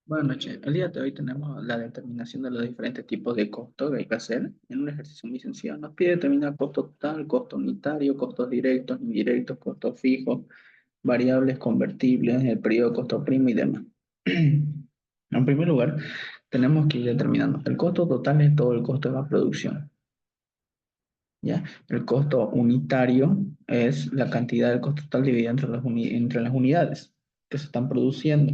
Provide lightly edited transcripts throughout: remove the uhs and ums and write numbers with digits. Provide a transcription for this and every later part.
Buenas noches. El día de hoy tenemos la determinación de los diferentes tipos de costos que hay que hacer en un ejercicio muy sencillo. Nos pide determinar costo total, costo unitario, costos directos, indirectos, costos fijos, variables convertibles, el periodo de costo primo y demás. En primer lugar, tenemos que ir determinando. El costo total es todo el costo de la producción. ¿Ya? El costo unitario es la cantidad del costo total dividida entre las unidades que se están produciendo.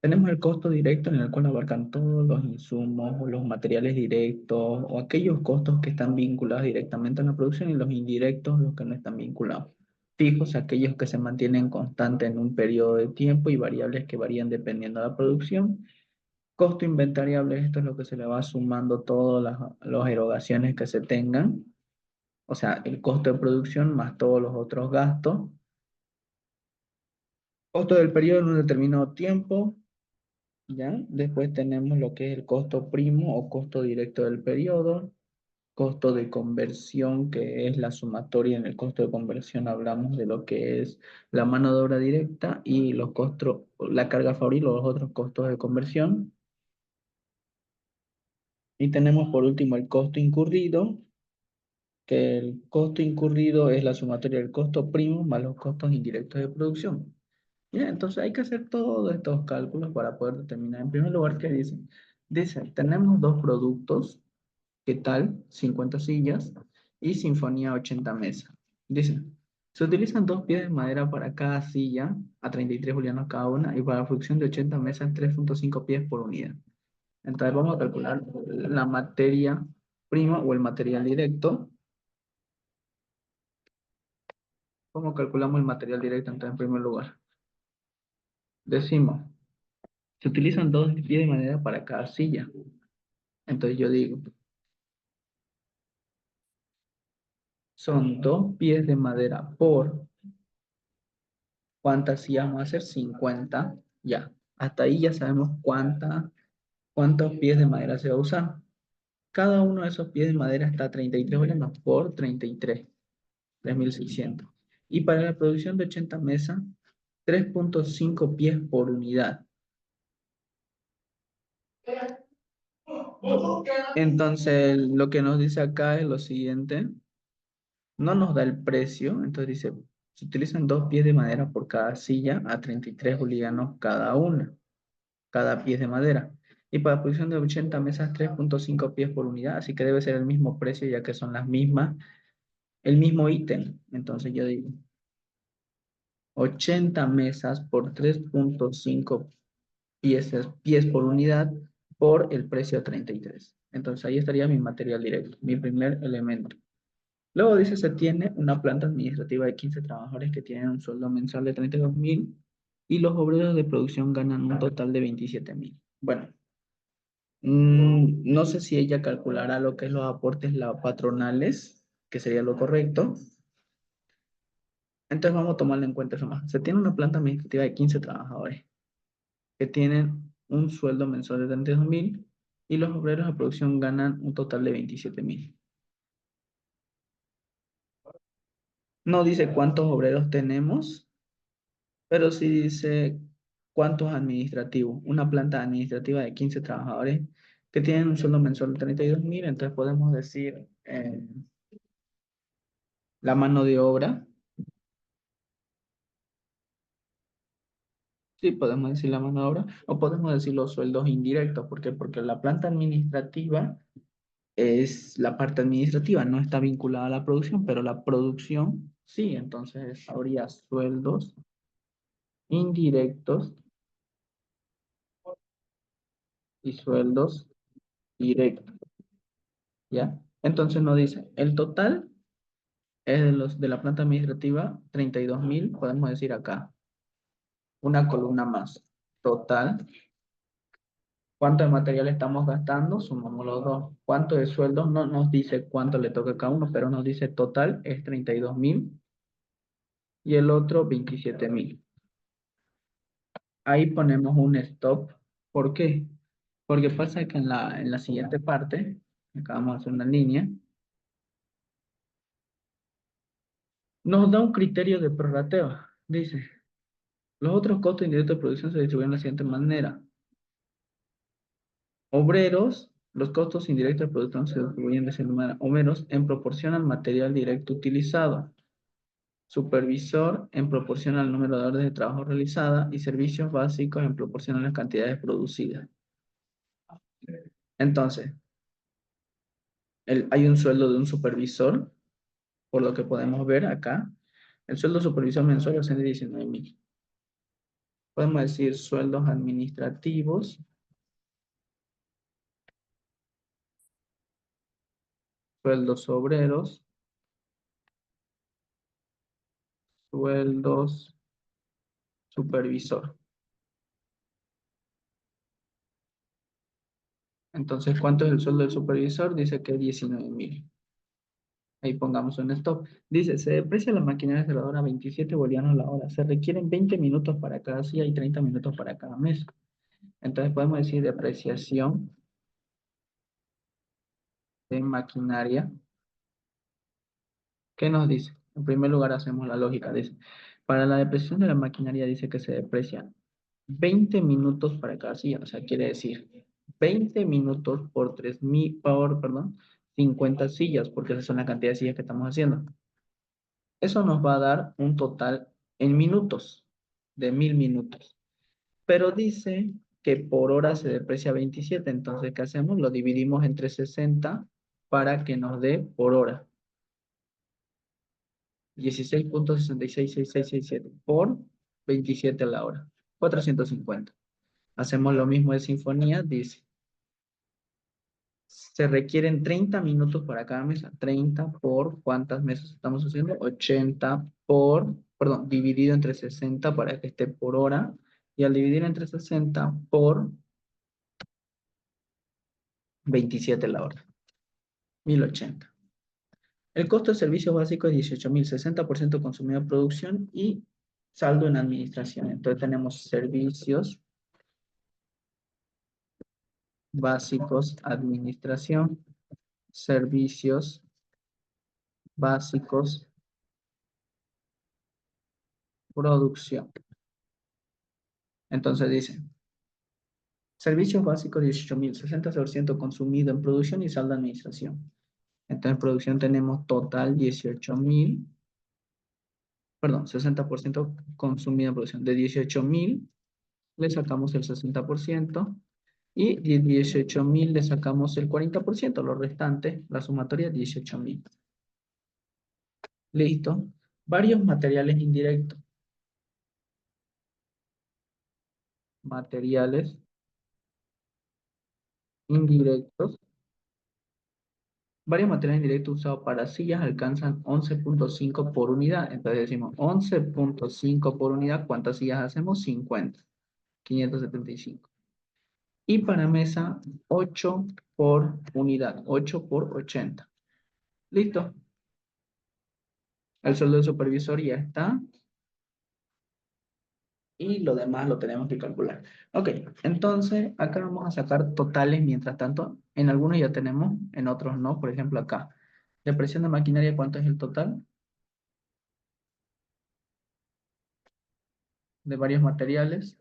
Tenemos el costo directo en el cual abarcan todos los insumos o los materiales directos o aquellos costos que están vinculados directamente a la producción y los indirectos, los que no están vinculados. Fijos, aquellos que se mantienen constantes en un periodo de tiempo y variables que varían dependiendo de la producción. Costo inventariable, esto es lo que se le va sumando todas las erogaciones que se tengan, o sea, el costo de producción más todos los otros gastos. Costo del periodo en un determinado tiempo. ¿Ya? Después tenemos lo que es el costo primo o costo directo del periodo, costo de conversión, que es la sumatoria. En el costo de conversión hablamos de lo que es la mano de obra directa y los costos, la carga fabril o los otros costos de conversión. Y tenemos por último el costo incurrido, que el costo incurrido es la sumatoria del costo primo más los costos indirectos de producción. Ya, entonces hay que hacer todos estos cálculos para poder determinar. En primer lugar, ¿qué dice? Dice, tenemos dos productos. ¿Qué tal? 50 sillas y Sinfonía 80 mesas. Dice, se utilizan dos pies de madera para cada silla, a 33 bolivianos cada una, y para la producción de 80 mesas, 3,5 pies por unidad. Entonces vamos a calcular la materia prima o el material directo. ¿Cómo calculamos el material directo? Entonces, en primer lugar, decimos, se utilizan dos pies de madera para cada silla. Entonces yo digo, son dos pies de madera por. ¿Cuántas sillas vamos a hacer? 50. Ya. Hasta ahí ya sabemos cuántos pies de madera se va a usar. Cada uno de esos pies de madera está a 33 bolivianos por 33, 3.600. Y para la producción de 80 mesas, 3,5 pies por unidad. Entonces, lo que nos dice acá es lo siguiente. No nos da el precio. Entonces dice, se utilizan dos pies de madera por cada silla a 33 bolivianos cada una. Cada pie de madera. Y para producción de 80 mesas, 3,5 pies por unidad, así que debe ser el mismo precio ya que son las mismas, el mismo ítem. Entonces yo digo, 80 mesas por 3,5 pies por unidad por el precio 33. Entonces ahí estaría mi material directo, mi primer elemento. Luego dice, se tiene una planta administrativa de 15 trabajadores que tienen un sueldo mensual de 32.000 y los obreros de producción ganan un total de 27.000. Bueno, no sé si ella calculará lo que es los aportes patronales, que sería lo correcto. Entonces vamos a tomarlo en cuenta eso más. Se tiene una planta administrativa de 15 trabajadores que tienen un sueldo mensual de 32.000 y los obreros de producción ganan un total de 27.000. No dice cuántos obreros tenemos, pero sí dice cuántos administrativos. Una planta administrativa de 15 trabajadores que tienen un sueldo mensual de 32.000, entonces podemos decir la mano de obra. Sí, podemos decir la mano de obra o podemos decir los sueldos indirectos. ¿Por qué? Porque la planta administrativa es la parte administrativa, no está vinculada a la producción, pero la producción sí. Entonces habría sueldos indirectos y sueldos directos, ¿ya? Entonces nos dice, el total es de la planta administrativa, 32.000, podemos decir acá, una columna más. Total. ¿Cuánto de material estamos gastando? Sumamos los dos. ¿Cuánto de sueldos? No nos dice cuánto le toca a cada uno, pero nos dice total es 32.000 y el otro 27.000. Ahí ponemos un stop. ¿Por qué? Porque pasa que en la siguiente parte, acá vamos a hacer una línea, nos da un criterio de prorrateo. Dice, Los otros costos indirectos de producción se distribuyen de la siguiente manera. Obreros, los costos indirectos de producción se distribuyen de esa manera. Obreros en proporción al material directo utilizado. Supervisor en proporción al número de horas de trabajo realizadas y servicios básicos en proporción a las cantidades producidas. Entonces, hay un sueldo de un supervisor, por lo que podemos ver acá. El sueldo supervisor mensual es de 19.000. Podemos decir sueldos administrativos, sueldos obreros, sueldos supervisor. Entonces, ¿cuánto es el sueldo del supervisor? Dice que 19.000. Ahí pongamos un stop. Dice, se deprecia la maquinaria cerradora a 27 bolivianos la hora. Se requieren 20 minutos para cada silla y 30 minutos para cada mes. Entonces podemos decir depreciación de maquinaria. ¿Qué nos dice? En primer lugar hacemos la lógica. Dice, para la depreciación de la maquinaria dice que se deprecia 20 minutos para cada silla. O sea, quiere decir 20 minutos por 3.000, perdón, 50 sillas, porque esa es la cantidad de sillas que estamos haciendo. Eso nos va a dar un total en minutos, de 1.000 minutos. Pero dice que por hora se deprecia 27. Entonces, ¿qué hacemos? Lo dividimos entre 60 para que nos dé por hora. 16,666667 por 27 a la hora. 450. Hacemos lo mismo de sinfonía. Dice, se requieren 30 minutos para cada mesa. 30 por, ¿cuántas mesas estamos haciendo? 80 por, perdón, dividido entre 60 para que esté por hora. Y al dividir entre 60 por 27 la hora. 1.080. El costo de servicios básicos es 18.000, 60% consumido en producción y saldo en administración. Entonces tenemos servicios básicos, administración, servicios básicos, producción. Entonces dice, servicios básicos 18.000, 60% consumido en producción y saldo en administración. Entonces en producción tenemos total 18.000, perdón, 60% consumido en producción. De 18.000 le sacamos el 60%. Y de 18.000 le sacamos el 40%, lo restante, la sumatoria 18.000. Listo. Varios materiales indirectos. Materiales indirectos. Varios materiales indirectos usados para sillas alcanzan 11,5 por unidad. Entonces decimos 11,5 por unidad. ¿Cuántas sillas hacemos? 50. 575. Y para mesa, 8 por unidad. 8 por 80. Listo. El sueldo del supervisor ya está. Y lo demás lo tenemos que calcular. Ok, entonces acá vamos a sacar totales mientras tanto. En algunos ya tenemos, en otros no. Por ejemplo, acá, depresión de maquinaria, ¿cuánto es el total? De varios materiales.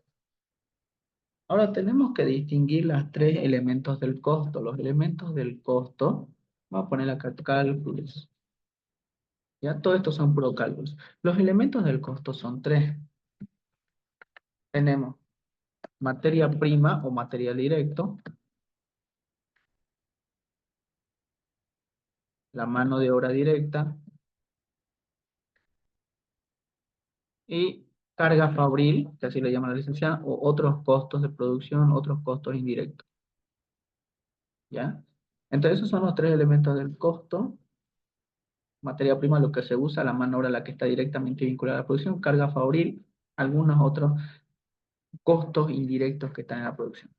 Ahora tenemos que distinguir los tres elementos del costo. Los elementos del costo, vamos a poner acá cálculos. Ya, todo esto son puro cálculos. Los elementos del costo son tres. Tenemos materia prima o material directo, la mano de obra directa, y carga fabril, que así le llama la licenciada, o otros costos de producción, otros costos indirectos, ¿ya? Entonces esos son los tres elementos del costo: materia prima, lo que se usa; la mano de obra, la que está directamente vinculada a la producción; carga fabril, algunos otros costos indirectos que están en la producción.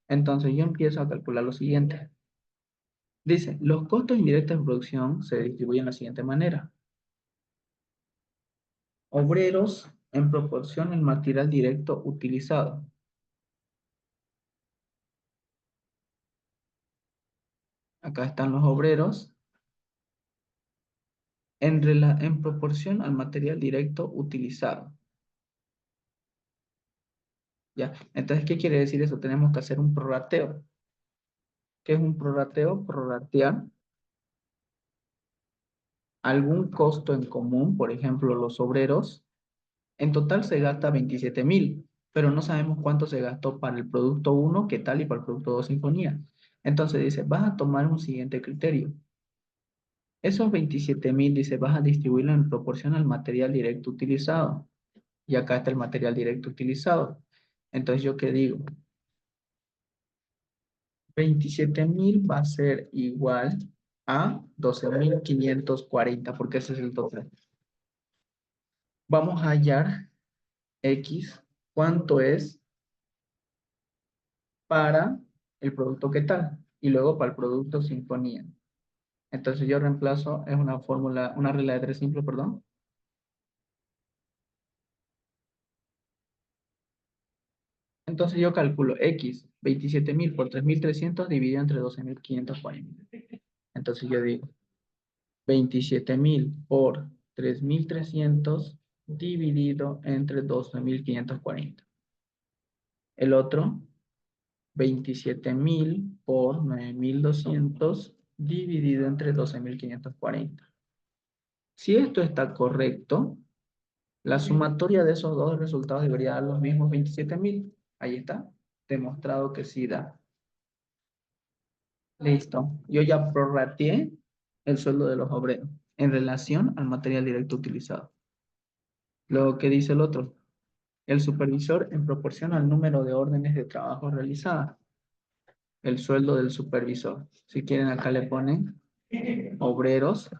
Entonces yo empiezo a calcular lo siguiente. Dice, los costos indirectos de producción se distribuyen de la siguiente manera: obreros en proporción al material directo utilizado. Acá están los obreros en proporción al material directo utilizado. ¿Ya? Entonces, ¿qué quiere decir eso? Tenemos que hacer un prorrateo. ¿Qué es un prorrateo? Prorratear algún costo en común, por ejemplo, los obreros. En total se gasta 27.000, pero no sabemos cuánto se gastó para el producto uno, qué tal, y para el producto 2 Sinfonía. Entonces dice, vas a tomar un siguiente criterio. Esos 27.000, dice, vas a distribuirlo en proporción al material directo utilizado. Y acá está el material directo utilizado. Entonces, ¿yo qué digo? 27.000 va a ser igual a 12.540, porque ese es el total. Vamos a hallar X, cuánto es para el producto qué tal, y luego para el producto Sinfonía. Entonces yo reemplazo, es una fórmula, una regla de tres simple, perdón. Entonces yo calculo X, 27.000 por 3.300 dividido entre 12.540. Entonces yo digo 27.000 por 3.300 dividido entre 12.540. El otro, 27.000 por 9.200 dividido entre 12.540. Si esto está correcto, la sumatoria de esos dos resultados debería dar los mismos 27.000. Ahí está, demostrado que sí da. Listo. Yo ya prorrateé el sueldo de los obreros en relación al material directo utilizado. Luego, ¿qué dice el otro? El supervisor en proporción al número de órdenes de trabajo realizadas. El sueldo del supervisor. Si quieren, acá le ponen obreros,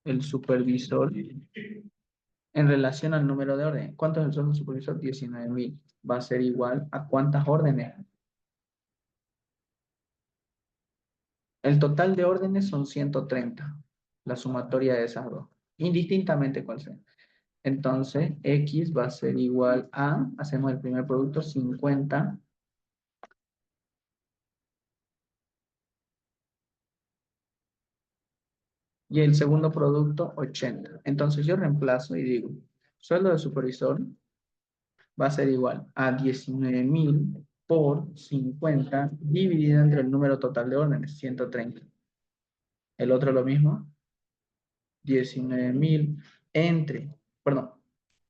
el supervisor en relación al número de órdenes. ¿Cuánto es el sueldo del supervisor? 19.000. Va a ser igual a cuántas órdenes. El total de órdenes son 130. La sumatoria de esas dos. Indistintamente cuál sea. Entonces, X va a ser igual a, hacemos el primer producto, 50. Y el segundo producto, 80. Entonces yo reemplazo y digo, sueldo del supervisor va a ser igual a 19.000 por 50 dividido entre el número total de órdenes, 130. El otro lo mismo, 19.000 entre, perdón,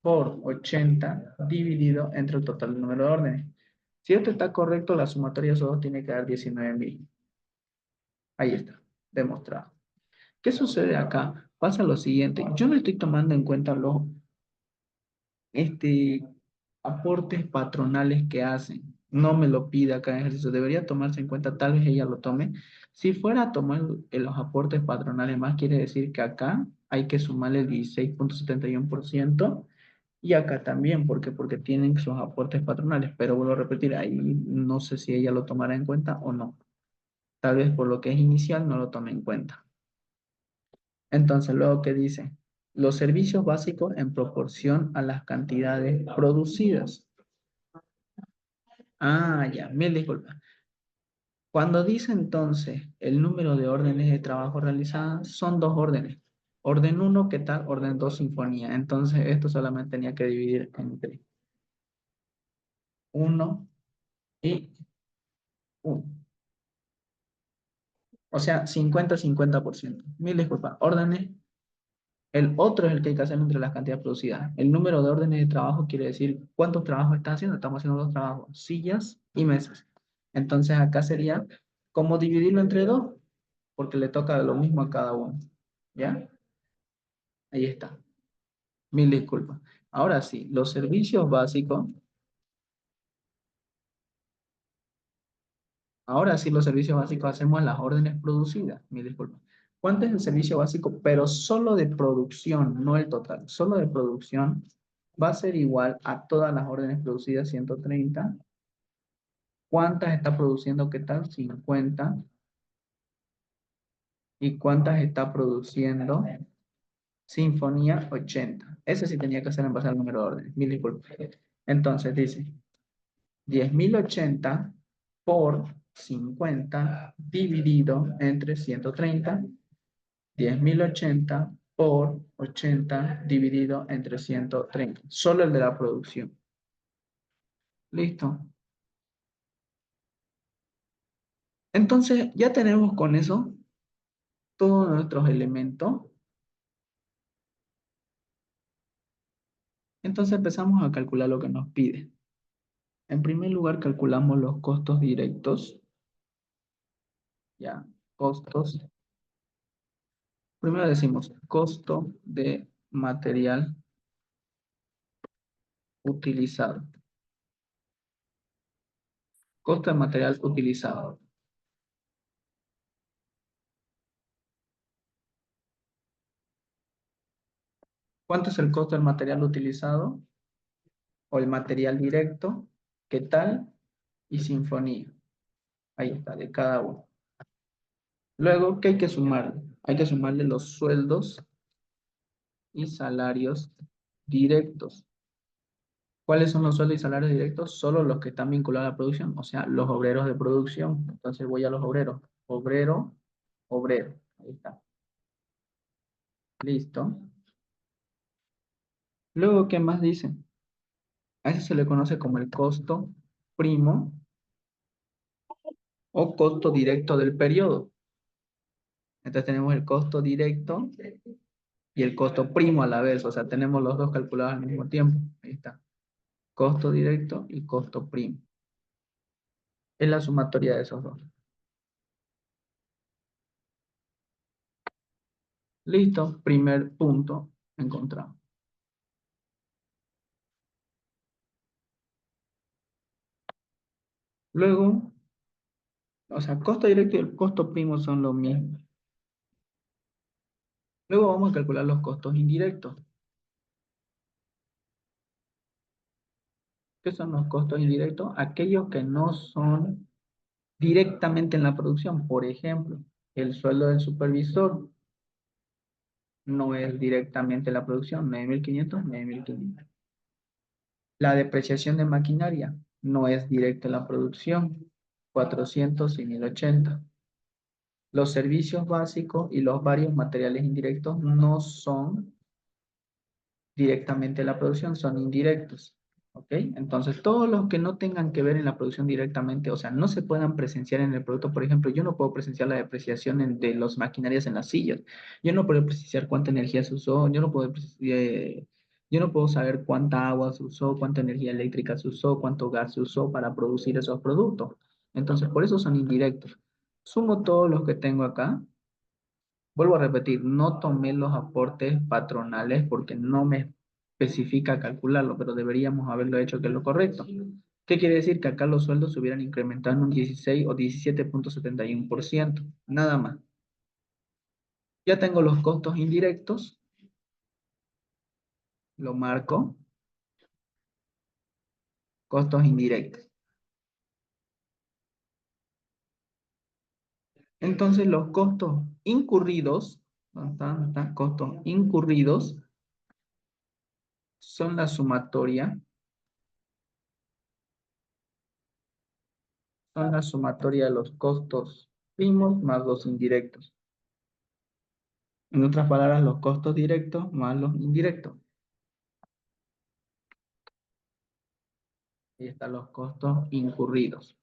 por 80 dividido entre el total del número de órdenes. Si esto está correcto, la sumatoria de esos dos tiene que dar 19.000. Ahí está, demostrado. ¿Qué sucede acá? Pasa lo siguiente, yo no estoy tomando en cuenta los aportes patronales que hacen. No me lo pide acá en ejercicio, debería tomarse en cuenta, tal vez ella lo tome. Si fuera a tomar los aportes patronales más, quiere decir que acá hay que sumarle el 16.71% y acá también, porque tienen sus aportes patronales, pero vuelvo a repetir, ahí no sé si ella lo tomará en cuenta o no. Tal vez por lo que es inicial no lo tome en cuenta. Entonces, luego, ¿qué dice? Los servicios básicos en proporción a las cantidades producidas. Ah, ya, mil disculpas. Cuando dice entonces el número de órdenes de trabajo realizadas, son dos órdenes. Orden uno, ¿qué tal? Orden 2 sinfonía. Entonces, esto solamente tenía que dividir entre uno y uno. O sea, 50-50%. Mil disculpas. Órdenes. El otro es el que hay que hacer entre las cantidades producidas. El número de órdenes de trabajo quiere decir cuántos trabajos estás haciendo. Estamos haciendo dos trabajos, sillas y mesas. Entonces acá sería cómo dividirlo entre dos, porque le toca lo mismo a cada uno. ¿Ya? Ahí está. Mil disculpas. Ahora sí, los servicios básicos. Ahora sí, los servicios básicos hacemos las órdenes producidas. Mil disculpas. ¿Cuánto es el servicio básico? Pero solo de producción, no el total. Solo de producción va a ser igual a todas las órdenes producidas, 130. ¿Cuántas está produciendo? ¿Qué tal? 50. ¿Y cuántas está produciendo? Sinfonía, 80. Ese sí tenía que hacer en base al número de órdenes. Mil disculpas. Entonces dice 10.080 por 50 dividido entre 130. 10.080 por 80 dividido entre 130. Solo el de la producción. Listo. Entonces, ya tenemos con eso todos nuestros elementos. Entonces empezamos a calcular lo que nos pide. En primer lugar, calculamos los costos directos. Ya, costos. Primero decimos costo de material utilizado. Costo de material utilizado. ¿Cuánto es el costo del material utilizado? O el material directo. ¿Qué tal? Y sinfonía. Ahí está, de cada uno. Luego, ¿qué hay que sumar? Hay que sumarle los sueldos y salarios directos. ¿Cuáles son los sueldos y salarios directos? Solo los que están vinculados a la producción, o sea, los obreros de producción. Entonces voy a los obreros. Obrero, obrero. Ahí está. Listo. Luego, ¿qué más dice? A eso se le conoce como el costo primo o costo directo del periodo. Entonces tenemos el costo directo y el costo primo a la vez, o sea, tenemos los dos calculados al mismo tiempo. Ahí está. Costo directo y costo primo. Es la sumatoria de esos dos. Listo, primer punto encontrado. Luego, o sea, costo directo y el costo primo son lo mismo. Luego vamos a calcular los costos indirectos. ¿Qué son los costos indirectos? Aquellos que no son directamente en la producción. Por ejemplo, el sueldo del supervisor no es directamente en la producción, 9.500, 9.500. La depreciación de maquinaria no es directa en la producción, 400 y 1.080. Los servicios básicos y los varios materiales indirectos no son directamente la producción, son indirectos. ¿Ok? Entonces, todos los que no tengan que ver en la producción directamente, o sea, no se puedan presenciar en el producto, por ejemplo, yo no puedo presenciar la depreciación de las maquinarias en las sillas, yo no puedo presenciar cuánta energía se usó, yo no puedo saber cuánta agua se usó, cuánta energía eléctrica se usó, cuánto gas se usó para producir esos productos. Entonces, por eso son indirectos. Sumo todos los que tengo acá. Vuelvo a repetir, no tomé los aportes patronales porque no me especifica calcularlo, pero deberíamos haberlo hecho, que es lo correcto. ¿Qué quiere decir? Que acá los sueldos se hubieran incrementado en un 16 o 17,71%, nada más. Ya tengo los costos indirectos, lo marco, costos indirectos. Entonces los costos incurridos, ¿dónde están? ¿Dónde están? Costos incurridos son la sumatoria, de los costos primos más los indirectos. En otras palabras, los costos directos más los indirectos. Ahí están los costos incurridos.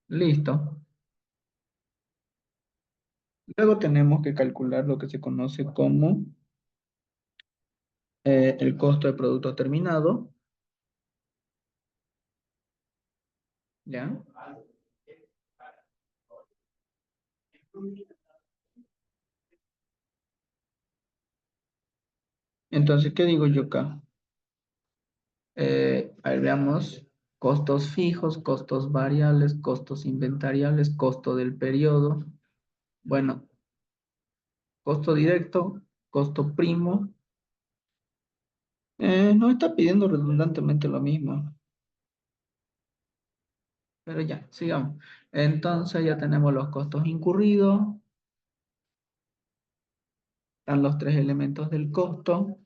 Listo. Luego tenemos que calcular lo que se conoce como el costo de producto terminado. ¿Ya? Entonces, ¿qué digo yo acá? A ver, veamos. Costos fijos, costos variables, costos inventariables, costo del periodo. Bueno, costo directo, costo primo. Nos está pidiendo redundantemente lo mismo. Pero ya, sigamos. Entonces ya tenemos los costos incurridos, están los tres elementos del costo.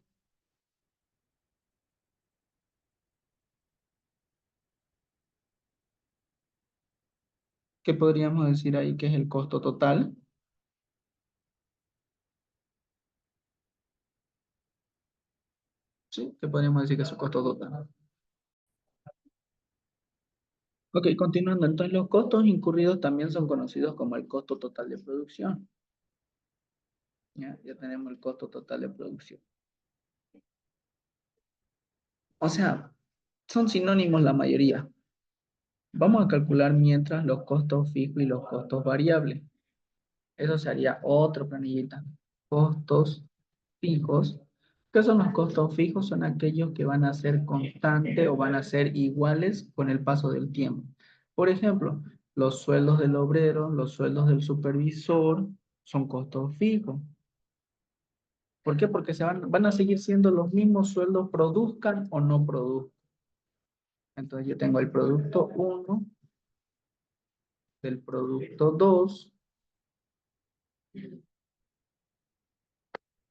¿Qué podríamos decir ahí que es el costo total? Sí, que podríamos decir que es su costo total. Ok, continuando, entonces los costos incurridos también son conocidos como el costo total de producción. Ya tenemos el costo total de producción. O sea, son sinónimos la mayoría. Vamos a calcular mientras los costos fijos y los costos variables. Eso sería otra planillita. Costos fijos. ¿Qué son los costos fijos? Son aquellos que van a ser constantes o van a ser iguales con el paso del tiempo. Por ejemplo, los sueldos del obrero, los sueldos del supervisor son costos fijos. ¿Por qué? Porque van a seguir siendo los mismos sueldos, produzcan o no produzcan. Entonces yo tengo el producto uno del producto 2.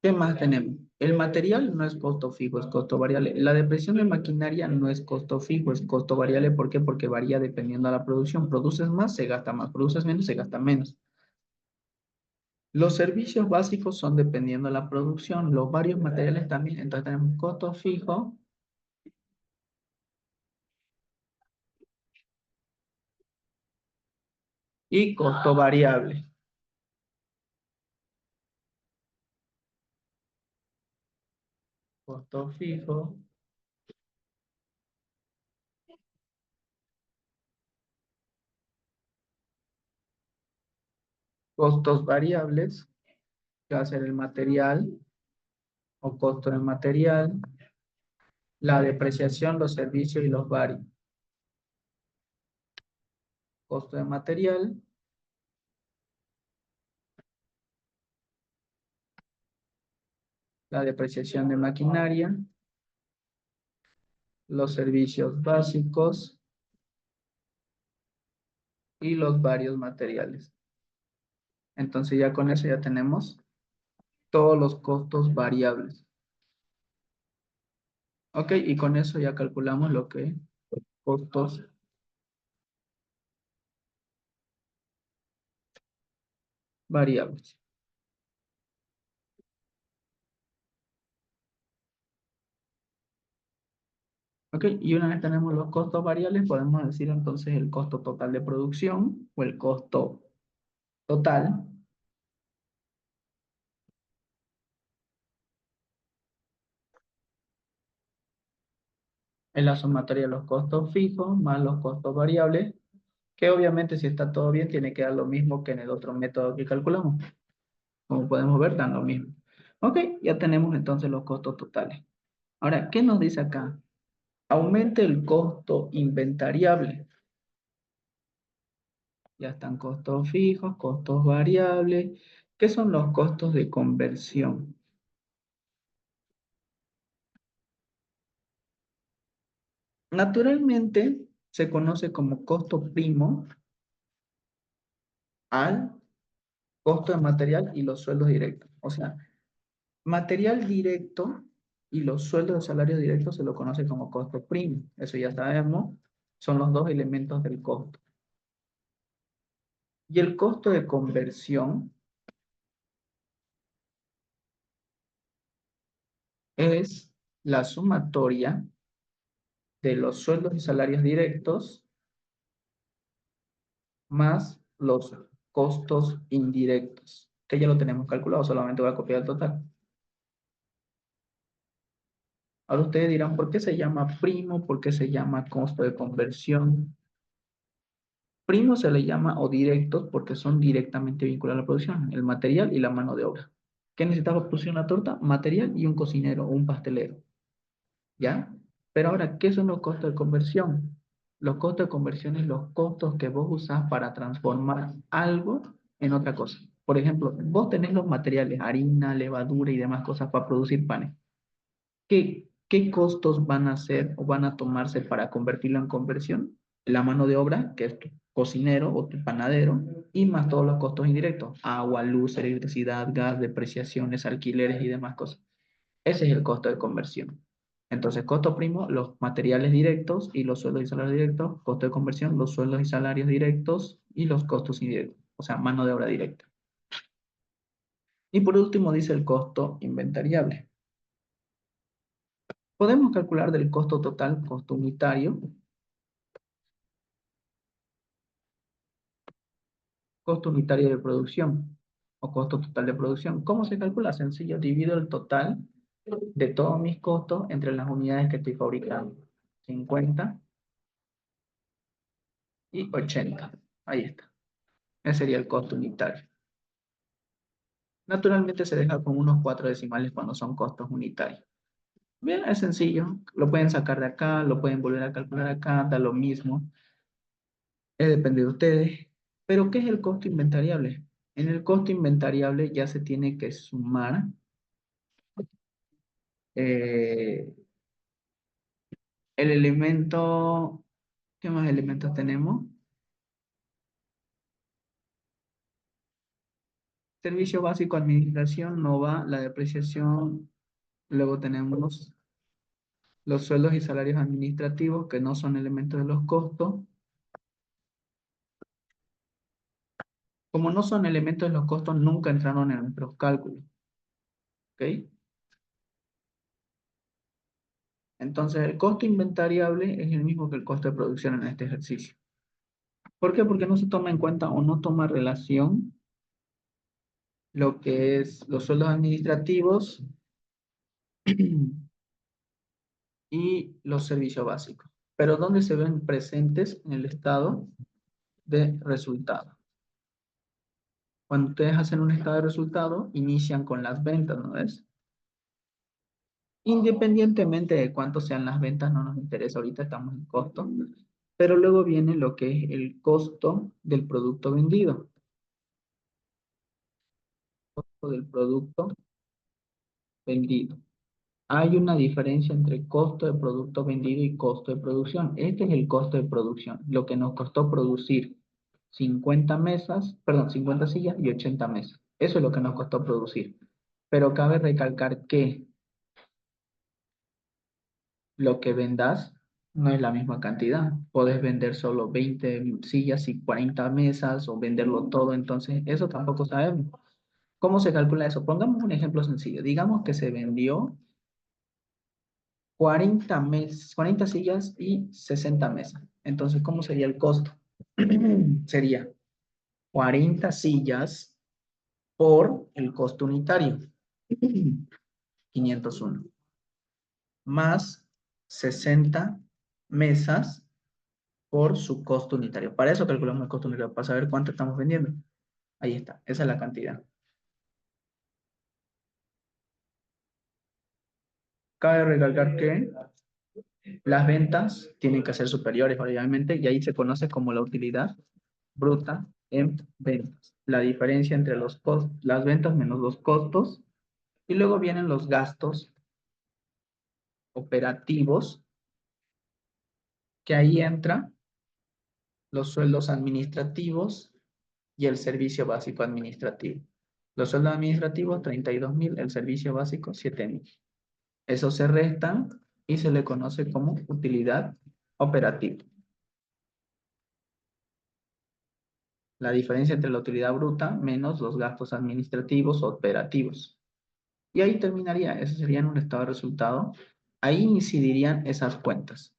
¿Qué más tenemos? El material no es costo fijo, es costo variable. La depreciación de maquinaria no es costo fijo, es costo variable. ¿Por qué? Porque varía dependiendo de la producción. Produces más, se gasta más. Produces menos, se gasta menos. Los servicios básicos son dependiendo de la producción. Los varios materiales también. Entonces tenemos costo fijo y costo variable. Costo fijo, costos variables, que va a ser el material o costo del material, la depreciación, los servicios y los varios. Costo de material, la depreciación de maquinaria, los servicios básicos y los varios materiales. Entonces ya con eso ya tenemos todos los costos variables. Ok, y con eso ya calculamos lo que costos variables. Ok, y una vez tenemos los costos variables, podemos decir entonces el costo total de producción o el costo total. Es la sumatoria de los costos fijos más los costos variables, que obviamente si está todo bien tiene que dar lo mismo que en el otro método que calculamos. Como podemos ver, dan lo mismo. Ok, ya tenemos entonces los costos totales. Ahora, ¿qué nos dice acá? Aumente el costo inventariable. Ya están costos fijos, costos variables. ¿Qué son los costos de conversión? Naturalmente, se conoce como costo primo al costo de material y los sueldos directos. O sea, material directo y los sueldos de salarios directos se lo conoce como costo primo. Eso ya sabemos, son los dos elementos del costo. Y el costo de conversión es la sumatoria de los sueldos y salarios directos más los costos indirectos, que ya lo tenemos calculado, solamente voy a copiar el total. Ahora ustedes dirán, ¿por qué se llama primo? ¿Por qué se llama costo de conversión? Primo se le llama o directos porque son directamente vinculados a la producción, el material y la mano de obra. ¿Qué necesitaba para producir una torta? Material y un cocinero o un pastelero. ¿Ya? Pero ahora, ¿qué son los costos de conversión? Los costos de conversión es los costos que vos usás para transformar algo en otra cosa. Por ejemplo, vos tenés los materiales, harina, levadura y demás cosas para producir panes. ¿Qué costos van a ser o van a tomarse para convertirlo en conversión? La mano de obra, que es tu cocinero o tu panadero, y más todos los costos indirectos, agua, luz, electricidad, gas, depreciaciones, alquileres y demás cosas. Ese es el costo de conversión. Entonces, costo primo, los materiales directos y los sueldos y salarios directos. Costo de conversión, los sueldos y salarios directos y los costos indirectos, o sea, mano de obra directa. Y por último dice el costo inventariable. Podemos calcular del costo total, costo unitario, costo unitario de producción o costo total de producción. ¿Cómo se calcula? Sencillo, divido el total de todos mis costos entre las unidades que estoy fabricando. 50 y 80. Ahí está. Ese sería el costo unitario. Naturalmente se deja con unos 4 decimales cuando son costos unitarios. Bien, es sencillo. Lo pueden sacar de acá, lo pueden volver a calcular acá, da lo mismo. Depende de ustedes. Pero, ¿qué es el costo inventariable? En el costo inventariable ya se tiene que sumar eh, el elemento. ¿Qué más elementos tenemos? Servicio básico, administración, no va, la depreciación. Luego tenemos los sueldos y salarios administrativos, que no son elementos de los costos. Como no son elementos de los costos, nunca entraron en nuestros cálculos. ¿Ok? Entonces, el costo inventariable es el mismo que el costo de producción en este ejercicio. ¿Por qué? Porque no se toma en cuenta o no toma relación lo que es los sueldos administrativos y los servicios básicos. Pero ¿dónde se ven presentes? En el estado de resultado. Cuando ustedes hacen un estado de resultado, inician con las ventas, ¿no es? Independientemente de cuánto sean las ventas, no nos interesa, ahorita estamos en costo, pero luego viene lo que es el costo del producto vendido. Costo del producto vendido. Hay una diferencia entre costo de producto vendido y costo de producción. Este es el costo de producción, lo que nos costó producir 50 mesas, perdón, 50 sillas y 80 mesas. Eso es lo que nos costó producir. Pero cabe recalcar que lo que vendas no es la misma cantidad. Puedes vender solo 20 sillas y 40 mesas o venderlo todo, entonces eso tampoco sabemos. ¿Cómo se calcula eso? Pongamos un ejemplo sencillo. Digamos que se vendió 40 sillas y 60 mesas. Entonces, ¿cómo sería el costo? Sería 40 sillas por el costo unitario, 501, más 60 mesas por su costo unitario. Para eso calculamos el costo unitario, para saber cuánto estamos vendiendo. Ahí está, esa es la cantidad. Cabe recalcar que las ventas tienen que ser superiores, obviamente, y ahí se conoce como la utilidad bruta en ventas. La diferencia entre las ventas menos los costos. Y luego vienen los gastos operativos, que ahí entra los sueldos administrativos y el servicio básico administrativo. Los sueldos administrativos, 32.000, el servicio básico, 7.000. Eso se restan y se le conoce como utilidad operativa. La diferencia entre la utilidad bruta menos los gastos administrativos operativos. Y ahí terminaría, ese sería un estado de resultado. Ahí incidirían esas cuentas.